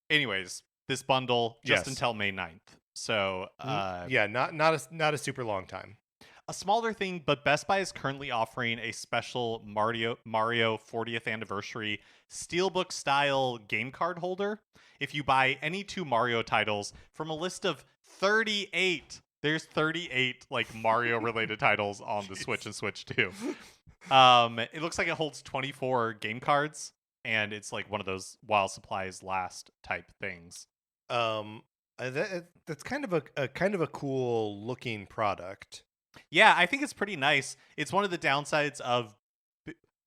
anyways, this bundle just Yes. until May 9th. So, Yeah, not a super long time. a smaller thing, but Best Buy is currently offering a special Mario 40th anniversary steelbook style game card holder. If you buy any 2 Mario titles from a list of 38, there's 38 like Mario related titles on the Switch and Switch 2. It looks like it holds 24 game cards, and it's like one of those while supplies last type things. That's kind of a cool looking product. Yeah, I think it's pretty nice. It's one of the downsides of,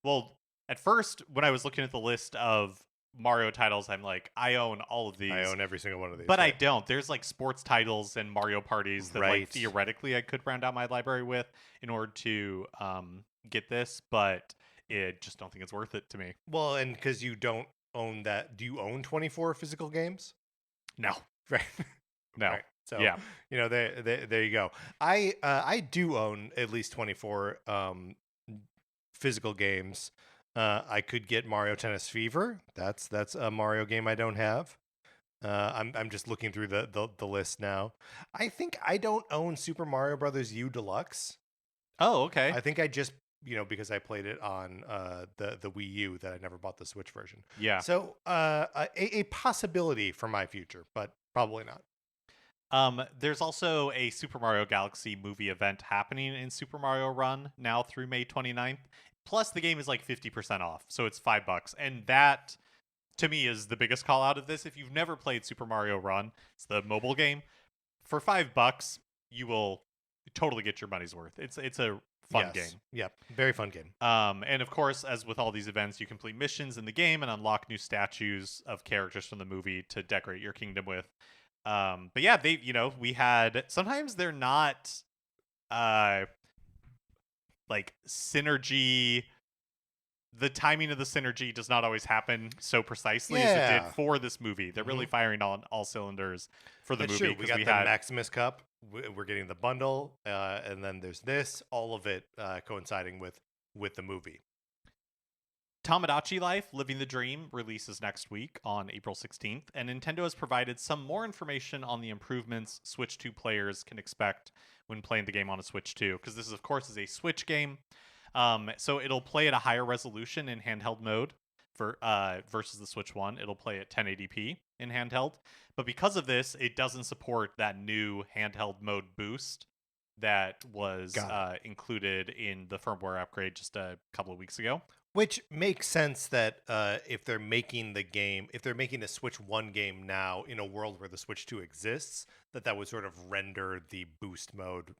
well, at first when I was looking at the list of Mario titles, I'm like, I own all of these. I own every single one of these, but I right. don't. There's like sports titles and Mario parties that like Right. theoretically I could round out my library with in order to get this, but it just don't think it's worth it to me. Well, and because you don't own that, do you own 24 physical games? No, Right. no. Right. So Yeah. there you go. I do own at least 24 physical games. I could get Mario Tennis Fever. That's a Mario game I don't have. I'm just looking through the list now. I think I don't own Super Mario Brothers U Deluxe. Oh, okay. I think I just because I played it on the Wii U that I never bought the Switch version. Yeah. So a possibility for my future, but probably not. There's also a Super Mario Galaxy movie event happening in Super Mario Run now through May 29th. Plus, the game is like 50% off, so it's $5. And that, to me, is the biggest call out of this. If you've never played Super Mario Run, it's the mobile game. For $5, you will totally get your money's worth. It's a fun game. Yep, very fun game. And of course, as with all these events, you complete missions in the game and unlock new statues of characters from the movie to decorate your kingdom with. But yeah, we had, sometimes they're not like synergy. The timing of the synergy does not always happen so precisely as it did for this movie. They're really firing on all cylinders for the movie. True. We got the Maximus Cup. We're getting the bundle, and then there's this. All of it coinciding with the movie. Tomodachi Life, Living the Dream, releases next week on April 16th, and Nintendo has provided some more information on the improvements Switch 2 players can expect when playing the game on a Switch 2, because this, of course, is a Switch game. So it'll play at a higher resolution in handheld mode versus the Switch 1. It'll play at 1080p in handheld, but because of this, it doesn't support that new handheld mode boost that was included in the firmware upgrade just a couple of weeks ago. Which makes sense that if they're making a Switch 1 game now in a world where the Switch 2 exists, that would sort of render the boost mode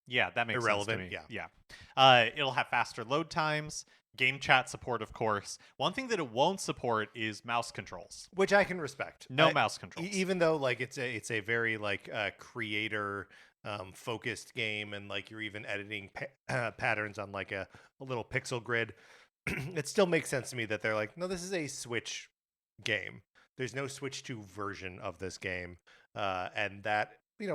Yeah, that makes irrelevant. sense to me. Yeah. It'll have faster load times, game chat support, of course. One thing that it won't support is mouse controls. Which I can respect. No mouse controls. Even though like it's a very like creator focused game, and like you're even editing patterns on like a little pixel grid. It still makes sense to me that they're like, no, this is a Switch game. There's no Switch 2 version of this game, and that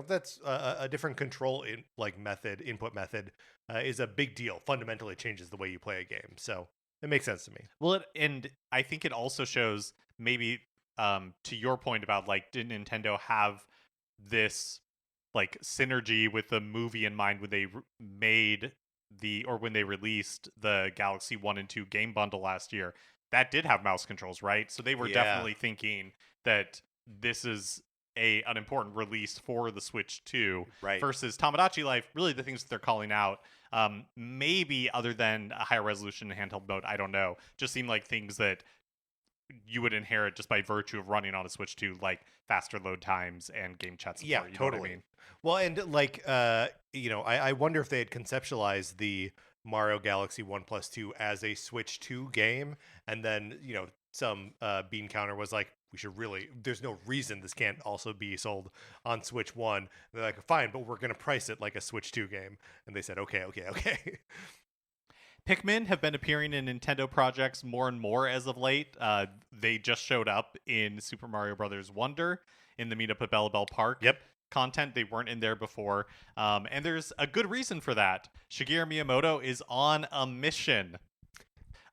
that's a different control input method is a big deal. Fundamentally changes the way you play a game, so it makes sense to me. Well, and I think it also shows maybe to your point about like, did Nintendo have this like synergy with the movie in mind when they when they released the Galaxy 1 and 2 game bundle last year? That did have mouse controls, right? So they were definitely thinking that this is an important release for the Switch 2, right? Versus Tomodachi Life, really the things that they're calling out, maybe other than a higher resolution handheld mode, I don't know, just seem like things that you would inherit just by virtue of running on a Switch 2, like faster load times and game chat support. Yeah, you know totally. what I mean? Well, and like I wonder if they had conceptualized the Mario Galaxy 1+2 as a Switch 2 game, and then bean counter was like, we should really, there's no reason this can't also be sold on Switch 1. And they're like, fine, but we're going to price it like a Switch 2 game. And they said, okay. Pikmin have been appearing in Nintendo projects more and more as of late. They just showed up in Super Mario Brothers Wonder in the meetup at Bella Bell Park. Yep. Content. They weren't in there before. And there's a good reason for that. Shigeru Miyamoto is on a mission.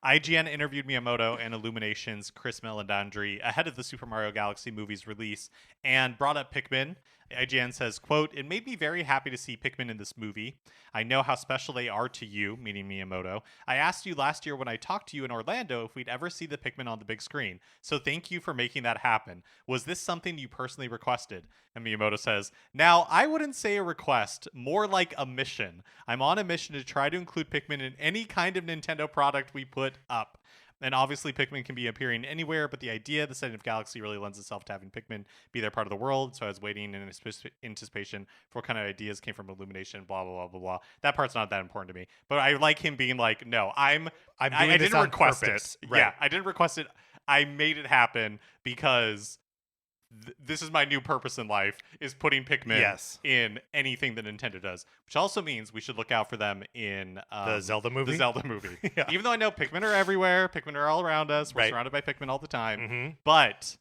IGN interviewed Miyamoto and Illumination's Chris Meledandri ahead of the Super Mario Galaxy movie's release and brought up Pikmin. IGN says, quote, "It made me very happy to see Pikmin in this movie. I know how special they are to you," meaning Miyamoto. "I asked you last year when I talked to you in Orlando if we'd ever see the Pikmin on the big screen. So thank you for making that happen. Was this something you personally requested?" And Miyamoto says, "Now, I wouldn't say a request, more like a mission. I'm on a mission to try to include Pikmin in any kind of Nintendo product we put up. And obviously, Pikmin can be appearing anywhere, but the idea, the setting of Galaxy really lends itself to having Pikmin be their part of the world. So I was waiting in anticipation for what kind of ideas came from Illumination, blah, blah, blah, blah, blah." That part's not that important to me. But I like him being like, no, I doing this didn't on request purpose. it. Right. Yeah, I didn't request it. I made it happen because this is my new purpose in life, is putting Pikmin Yes. in anything that Nintendo does, which also means we should look out for them in The Zelda movie? The Zelda movie. Yeah. Even though I know Pikmin are everywhere, Pikmin are all around us, we're Right. surrounded by Pikmin all the time, Mhm. but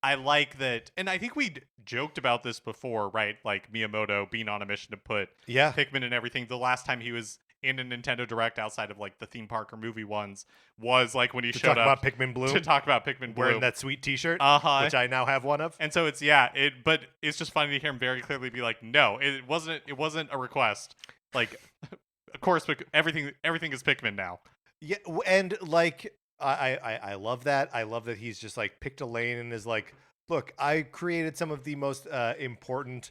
I like that, and I think we joked about this before, right? Like Miyamoto being on a mission to put Yeah. Pikmin and everything. The last time he was in a Nintendo Direct outside of like the theme park or movie ones was like when he To showed talk up about Pikmin Blue. to talk about Pikmin Blue. Wearing that sweet T-shirt, Uh-huh. which I now have one of. And so it's but it's just funny to hear him very clearly be like, no, it wasn't a request. Like, of course, everything is Pikmin now. Yeah, and like I love that. I love that he's just like picked a lane and is like, look, I created some of the most important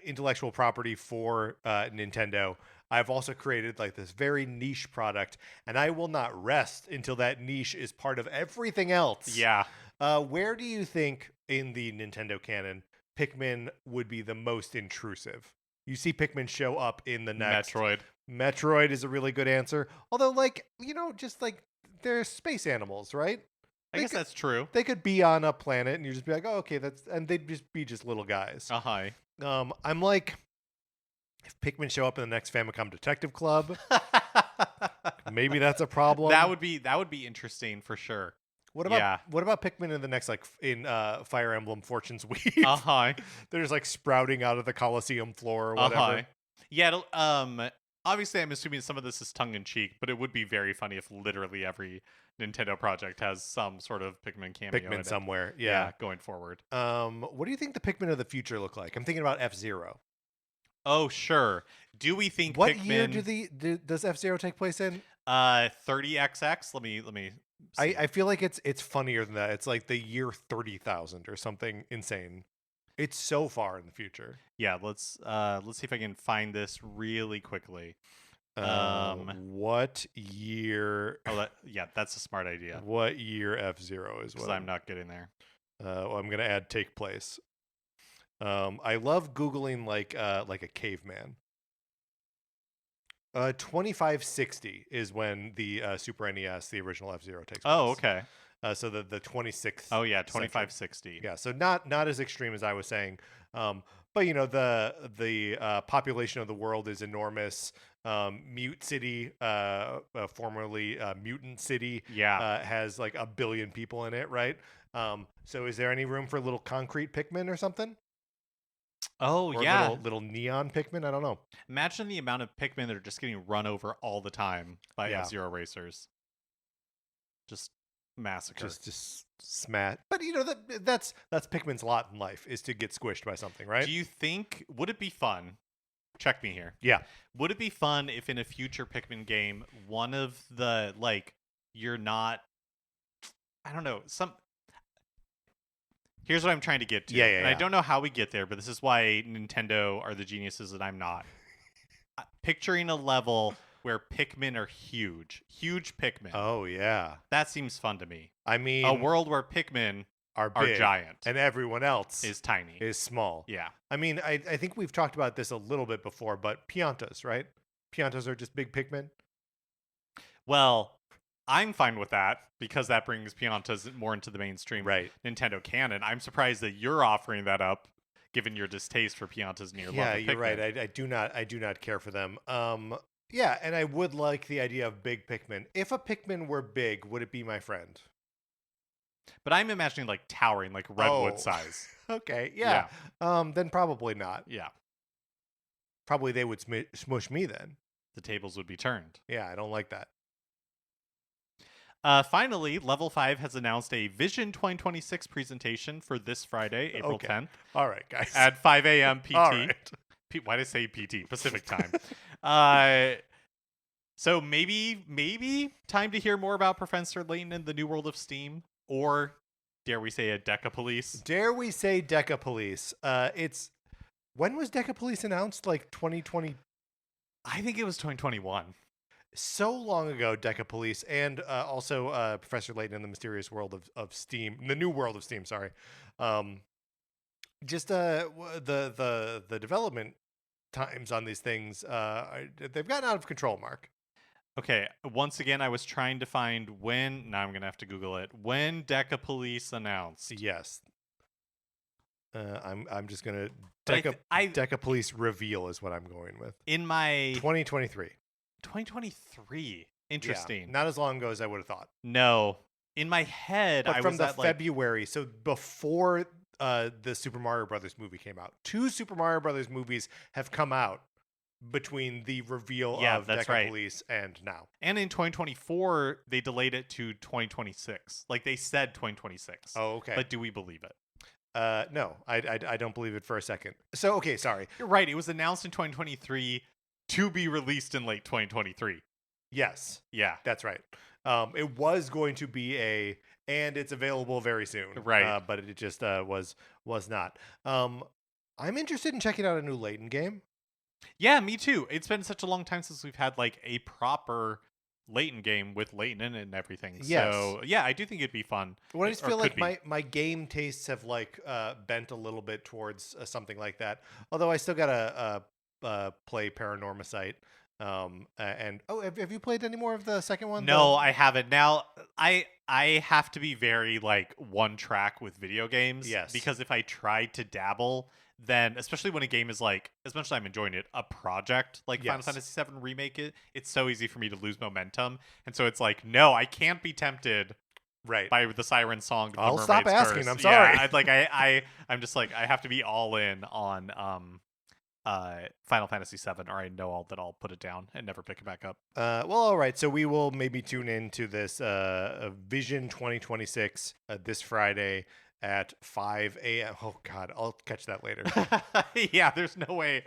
intellectual property for Nintendo. I've also created like this very niche product, and I will not rest until that niche is part of everything else. Yeah. Where do you think in the Nintendo canon Pikmin would be the most intrusive? You see Pikmin show up in the next Metroid. Metroid is a really good answer. Although, like, just like they're space animals, right? I guess that's true. They could be on a planet, and you just be like, oh, okay, and they'd just be little guys. Uh-huh. I'm like, if Pikmin show up in the next Famicom Detective Club, maybe that's a problem. That would be interesting for sure. What about Pikmin in the next, like, in Fire Emblem Fortune's Weave? Uh-huh. They're just like sprouting out of the Coliseum floor or whatever. Uh-huh. Yeah, obviously I'm assuming some of this is tongue in cheek, but it would be very funny if literally every Nintendo project has some sort of Pikmin cameo in Pikmin it. somewhere. Yeah. Going forward. What do you think the Pikmin of the future look like? I'm thinking about F-Zero. Oh, sure. Do we think what Pikmin... year does F-Zero take place in? 30XX. Let me see. I feel like it's funnier than that. It's like the year 30,000 or something insane. It's so far in the future. Yeah, let's see if I can find this really quickly. What year? That's a smart idea. What year F-Zero is? Because I'm not getting there. Well, I'm gonna add take place. I love Googling like a caveman. 2560 is when the Super NES, the original F-Zero, takes place. Oh, okay. So the 26th. Oh yeah, 2560. Yeah, so not as extreme as I was saying. But the population of the world is enormous. Mute City, formerly Mutant City, has like 1 billion people in it, right? So is there any room for little concrete Pikmin or something? Oh, or yeah. Little neon Pikmin? I don't know. Imagine the amount of Pikmin that are just getting run over all the time by F-Zero racers. Just massacre. Just smash. But that's Pikmin's lot in life, is to get squished by something, right? Do you think, would it be fun? Check me here. Yeah. Would it be fun if in a future Pikmin game, one of the, like, you're not, I don't know, here's what I'm trying to get to. Yeah. I don't know how we get there, but this is why Nintendo are the geniuses that I'm not. Picturing a level where Pikmin are huge Pikmin. Oh, yeah. That seems fun to me. I mean, a world where Pikmin are giant. And everyone else is tiny. Is small. Yeah. I mean, I think we've talked about this a little bit before, but Piantas, right? Piantas are just big Pikmin. Well, I'm fine with that because that brings Piantas more into the mainstream Right. Nintendo canon. I'm surprised that you're offering that up, given your distaste for Piantas and your Yeah, love of you're right. Pikmin. I do not care for them. Yeah, and I would like the idea of big Pikmin. If a Pikmin were big, would it be my friend? But I'm imagining like towering, like redwood Oh, size. okay. Yeah. Yeah. Then probably not. Yeah. Probably they would smush me then. The tables would be turned. Yeah, I don't like that. Finally, Level 5 has announced a Vision 2026 presentation for this Friday, April Okay. 10th, All right, guys. at 5 a.m. PT. All right. Why did I say PT? Pacific time. So maybe time to hear more about Professor Layton and the New World of Steam, or dare we say a Deca Police? Dare we say Deca Police? When was Deca Police announced? Like 2020. I think it was 2021. So long ago, Deca Police, and also Professor Layton in the Mysterious World of Steam, the New World of Steam. Sorry, just the development times on these things, they've gotten out of control. Mark. Okay, once again, I was trying to find when. Now I'm gonna have to Google it. When Deca Police announced. Yes. I'm just gonna But Deca Police reveal is what I'm going with. In my 2023. 2023. Interesting. Yeah, not as long ago as I would have thought. No. In my head, But I from was the at like February, so before the Super Mario Brothers movie came out. 2 Super Mario Brothers movies have come out between the reveal of that's Deca right. Police and now. And in 2024, they delayed it to 2026. Like they said 2026. Oh, okay. But do we believe it? No, I don't believe it for a second. So, okay, sorry. You're right. It was announced in 2023 to be released in late 2023. Yes, Yeah. that's right. It was going to be and it's available very soon. Right. But it just was not. I'm interested in checking out a new Layton game. Yeah, me too. It's been such a long time since we've had like a proper Layton game with Layton in it and everything. Yes. So yeah, I do think it'd be fun. Well, I just Or feel could like my game tastes have like bent a little bit towards something like that. Although I still gotta play Paranormasight. And have you played any more of the second one? No, I haven't. Now I have to be very like one track with video games. Yes. Because if I try to dabble, then especially when a game is like, as much as I'm enjoying it, a project like Final Yes. Fantasy VII Remake, it's so easy for me to lose momentum. And so it's like, no, I can't be tempted Right. by the siren song. I'll The stop Mermaid's asking, Curse. I'm sorry. Yeah, I'm just like, I have to be all in on Final Fantasy VII, or I know I'll put it down and never pick it back up. Well, all right. So we will maybe tune in to this Vision 2026 this Friday at 5 a.m. Oh God, I'll catch that later. Yeah, there's no way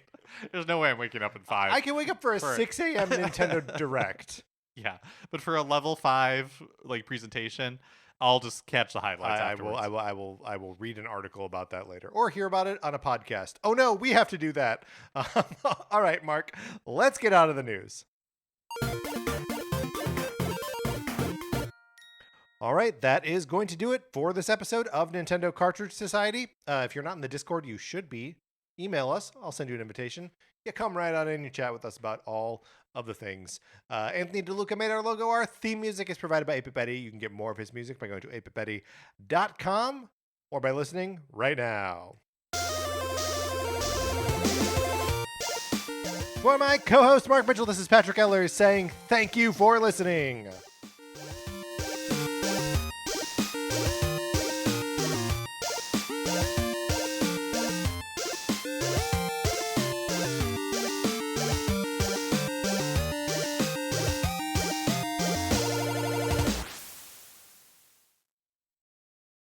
I'm waking up at 5. I can wake up for a For- 6 a.m. Nintendo Direct. Yeah, but for a level 5 like presentation, I'll just catch the highlights afterwards. I will read an article about that later, or hear about it on a podcast. Oh no, we have to do that. All right, Mark, let's get out of the news. All right, that is going to do it for this episode of Nintendo Cartridge Society. If you're not in the Discord, you should be. Email us. I'll send you an invitation. You come right on in and chat with us about all of the things. Anthony DeLuca made our logo. Our theme music is provided by 8-Bit Betty. You can get more of his music by going to 8bitbetty.com or by listening right now. For my co-host Mark Mitchell, this is Patrick Eller saying thank you for listening.